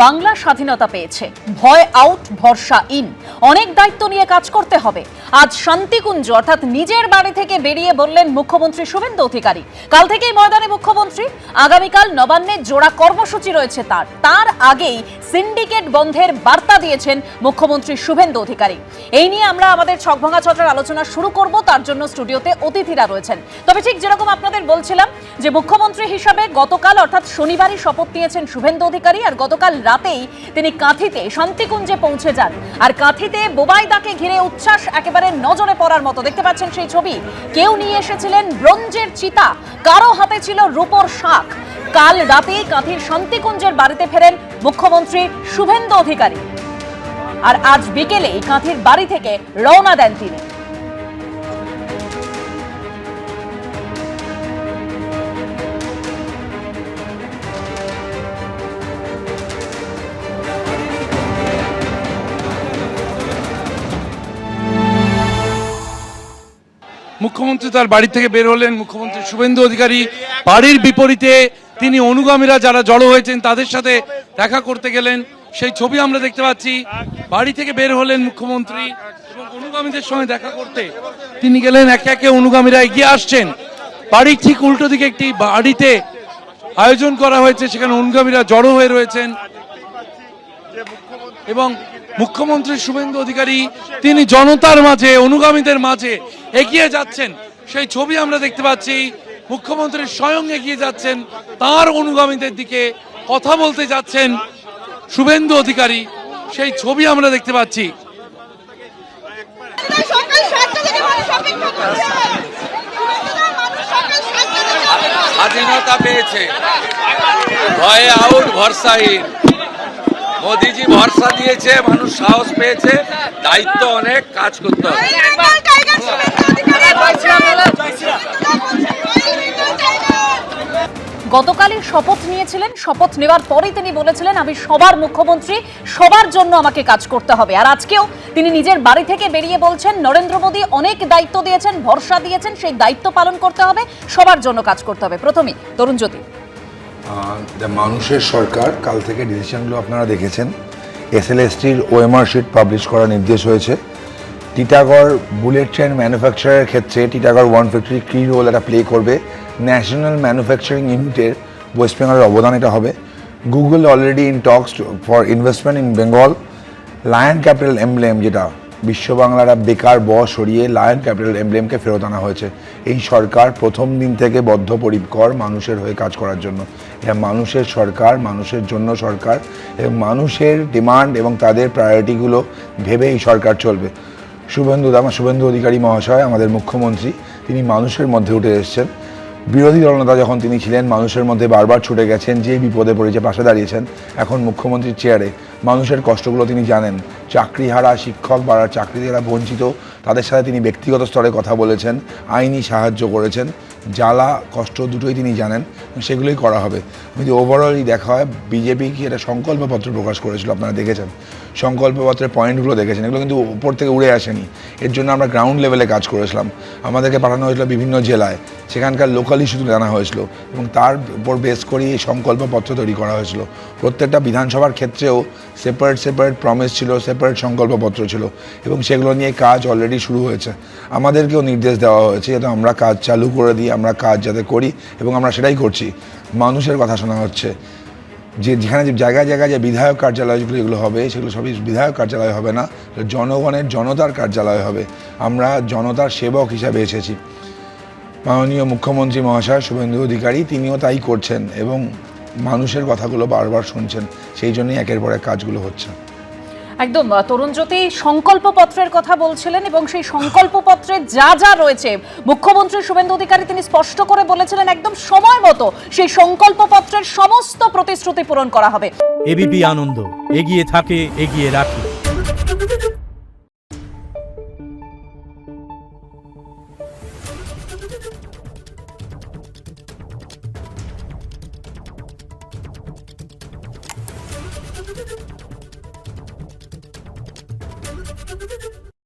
বাংলা স্বাধীনতা পেয়েছে, ভয় আউট, ভরসা ইন। অনেক দায়িত্ব নিয়ে কাজ করতে হবে। আজ শান্তিকুঞ্জ অর্থাৎ নিজের বাড়ি থেকে বেরিয়ে বললেন মুখ্যমন্ত্রী শুভেন্দু অধিকারী। কাল থেকেই ময়দানে মুখ্যমন্ত্রী, আগামীকাল নবান্নে জোড়া কর্মসূচি রয়েছে তার আগেই সিন্ডিকেট বন্ধের বার্তা দিয়েছেন মুখ্যমন্ত্রী শুভেন্দু অধিকারী। এই নিয়ে আমরা আমাদের ছকভাঙা ছত্রার আলোচনা শুরু করব, তার জন্য স্টুডিওতে অতিথিরা রয়েছেন। তবে ঠিক যেরকম আপনাদের বলছিলাম যে মুখ্যমন্ত্রী হিসাবে গতকাল অর্থাৎ শনিবারই শপথ নিয়েছেন শুভেন্দু অধিকারী, আর গতকাল রাতেই তিনি কাঁথিতে শান্তিকুঞ্জে পৌঁছে যান। আর কাঁথিতে বোবাইদাকে ঘিরে উচ্ছ্বাস একেবারে নজরে পড়ার মতো। দেখতে পাচ্ছেন সেই ছবি। কেউ নিয়ে এসেছিলেন ব্রোঞ্জের চিতা, কারো হাতে ছিল রূপোর শাঁখ। কাল রাতেই কাঁথির শান্তিকুঞ্জের বাড়িতে ফেরেন মুখ্যমন্ত্রী শুভেন্দু অধিকারী, আর আজ বিকেলেই কাঁথির বাড়ি থেকে রওনা দেন তিনি। মুখ্যমন্ত্রী তার বাড়ি থেকে বের হলেন। মুখ্যমন্ত্রী শুভেন্দু অধিকারী বাড়ির বিপরীতে তিনি অনুগামীরা যারা জড়ো হয়েছেন তাদের সাথে দেখা করতে গেলেন, সেই ছবি আমরা দেখতে পাচ্ছি। বাড়ি থেকে বের হলেন মুখ্যমন্ত্রী এবং অনুগামীদের সঙ্গে দেখা করতে তিনি গেলেন। একে একে অনুগামীরা এগিয়ে আসছেন। বাড়ির ঠিক উল্টো দিকে একটি বাড়িতে আয়োজন করা হয়েছে, সেখানে অনুগামীরা জড়ো হয়ে রয়েছেন এবং মুখ্যমন্ত্রী শুভেন্দু অধিকারী তিনি জনতার মাঝে, অনুগামীদের মাঝে এগিয়ে যাচ্ছেন, সেই ছবি আমরা দেখতে পাচ্ছি। মুখ্যমন্ত্রী স্বয়ং এগিয়ে যাচ্ছেন, তার অনুগামীদের দিকে কথা বলতে যাচ্ছেন শুভেন্দু অধিকারী, সেই ছবি আমরা দেখতে পাচ্ছি। স্বাধীনতা পেয়েছে, ভয়ে আউট, ভরসা ইন। মোদিজি ভরসা দিয়েছে, মানুষ সাহস পেয়েছে, দায়িত্ব অনেক, কাজ করতে হবে। গতকালই শপথ নিয়েছিলেন, শপথ নেওয়ার পরেই তিনি বলেছিলেন আমি সবার মুখ্যমন্ত্রী, সবার জন্য আমাকে কাজ করতে হবে। আর আজকেও তিনি নিজের বাড়ি থেকে বেরিয়ে বলছেন নরেন্দ্র মোদী অনেক দায়িত্ব দিয়েছেন, ভরসা দিয়েছেন, সেই দায়িত্ব পালন করতে হবে, সবার জন্য কাজ করতে হবে। প্রথমেই তরুণ জ্যোতি। মানুষের সরকার, কাল থেকে ডিসিশনগুলো আপনারা দেখেছেন। এসএলএসটির ওএমআর শিট পাবলিশ করার নির্দেশ হয়েছে। টিটাগড় বুলেট ট্রেন ম্যানুফ্যাকচারের ক্ষেত্রে টিটাগড় 150 কি রোল এটা প্লে করবে। ন্যাশনাল ম্যানুফ্যাকচারিং ইউনিটের ওয়েস্ট বেঙ্গলের অবদান এটা হবে। Google already in Tux for investment in Bengal. Lion capital emblem, যেটা বিশ্ব বাংলারা বেকার সরিয়ে লায়ন ক্যাপিটাল এমব্লেমকে ফেরত আনা হয়েছে। এই সরকার প্রথম দিন থেকে বদ্ধপরিকর মানুষের হয়ে কাজ করার জন্য। এটা মানুষের সরকার, মানুষের জন্য সরকার, এবং মানুষের ডিমান্ড এবং তাদের প্রায়োরিটিগুলো ভেবে এই সরকার চলবে। শুভেন্দু অধিকারী মহাশয়, আমাদের মুখ্যমন্ত্রী, তিনি মানুষের মধ্যে উঠে এসেছেন। বিরোধী দলনেতা যখন তিনি ছিলেন, মানুষের মধ্যে বারবার ছুটে গেছেন, যে বিপদে পড়েছে পাশে দাঁড়িয়েছেন। এখন মুখ্যমন্ত্রীর চেয়ারে মানুষের কষ্টগুলো তিনি জানেন। চাকরিহারা শিক্ষক বা চাকরিতে যারা বঞ্চিত, তাদের সাথে তিনি ব্যক্তিগত স্তরে কথা বলেছেন, আইনি সাহায্য করেছেন। জ্বালা কষ্ট দুটোই তিনি জানেন, সেগুলোই করা হবে। যদি ওভারঅলই দেখা হয়, বিজেপি কি একটা সংকল্পপত্র প্রকাশ করেছিল, আপনারা দেখেছেন। সংকল্পপত্রের পয়েন্টগুলো দেখেছেন, এগুলো কিন্তু উপর থেকে উড়ে আসেনি। এর জন্য আমরা গ্রাউন্ড লেভেলে কাজ করেছিলাম। আমাদেরকে পাঠানো হয়েছিল বিভিন্ন জেলায়, সেখানকার লোকাল ইস্যু জানা হয়েছিল এবং তার উপর বেস করেই এই সংকল্পপত্র তৈরি করা হয়েছিল। প্রত্যেকটা বিধানসভার ক্ষেত্রেও সেপারেট প্রমিস ছিল, সেপারেট সংকল্পপত্র ছিল, এবং সেগুলো নিয়ে কাজ অলরেডি শুরু হয়েছে। আমাদেরকেও নির্দেশ দেওয়া হয়েছে যাতে আমরা কাজ চালু করে দিই, আমরা কাজ যাতে করি, এবং আমরা সেটাই করছি। মানুষের কথা শোনা হচ্ছে, যেখানে যে জায়গায় যে বিধায়ক কার্যালয়গুলো এগুলো হবে, সেগুলো সবই বিধায়ক কার্যালয় হবে না, জনগণের, জনতার কার্যালয় হবে। আমরা জনতার সেবক হিসাবে এসেছি। মাননীয় মুখ্যমন্ত্রী মহাশয় শুভেন্দু অধিকারী তিনিও তাই করছেন এবং মানুষের কথাগুলো বারবার শুনছেন, সেই জন্যই একের পর এক কাজগুলো হচ্ছে। একদম তরুণ জ্যোতি সংকল্পপত্রের কথা বলছিলেন, এবং সেই সংকল্পপত্রে যা যা রয়েছে মুখ্যমন্ত্রী শুভেন্দু অধিকারী তিনি স্পষ্ট করে বলেছিলেন একদম সময় মতো সেই সংকল্পপত্রের সমস্ত প্রতিশ্রুতি পূরণ করা হবে। এবিপি আনন্দ, এগিয়ে থাকে, এগিয়ে রাখে।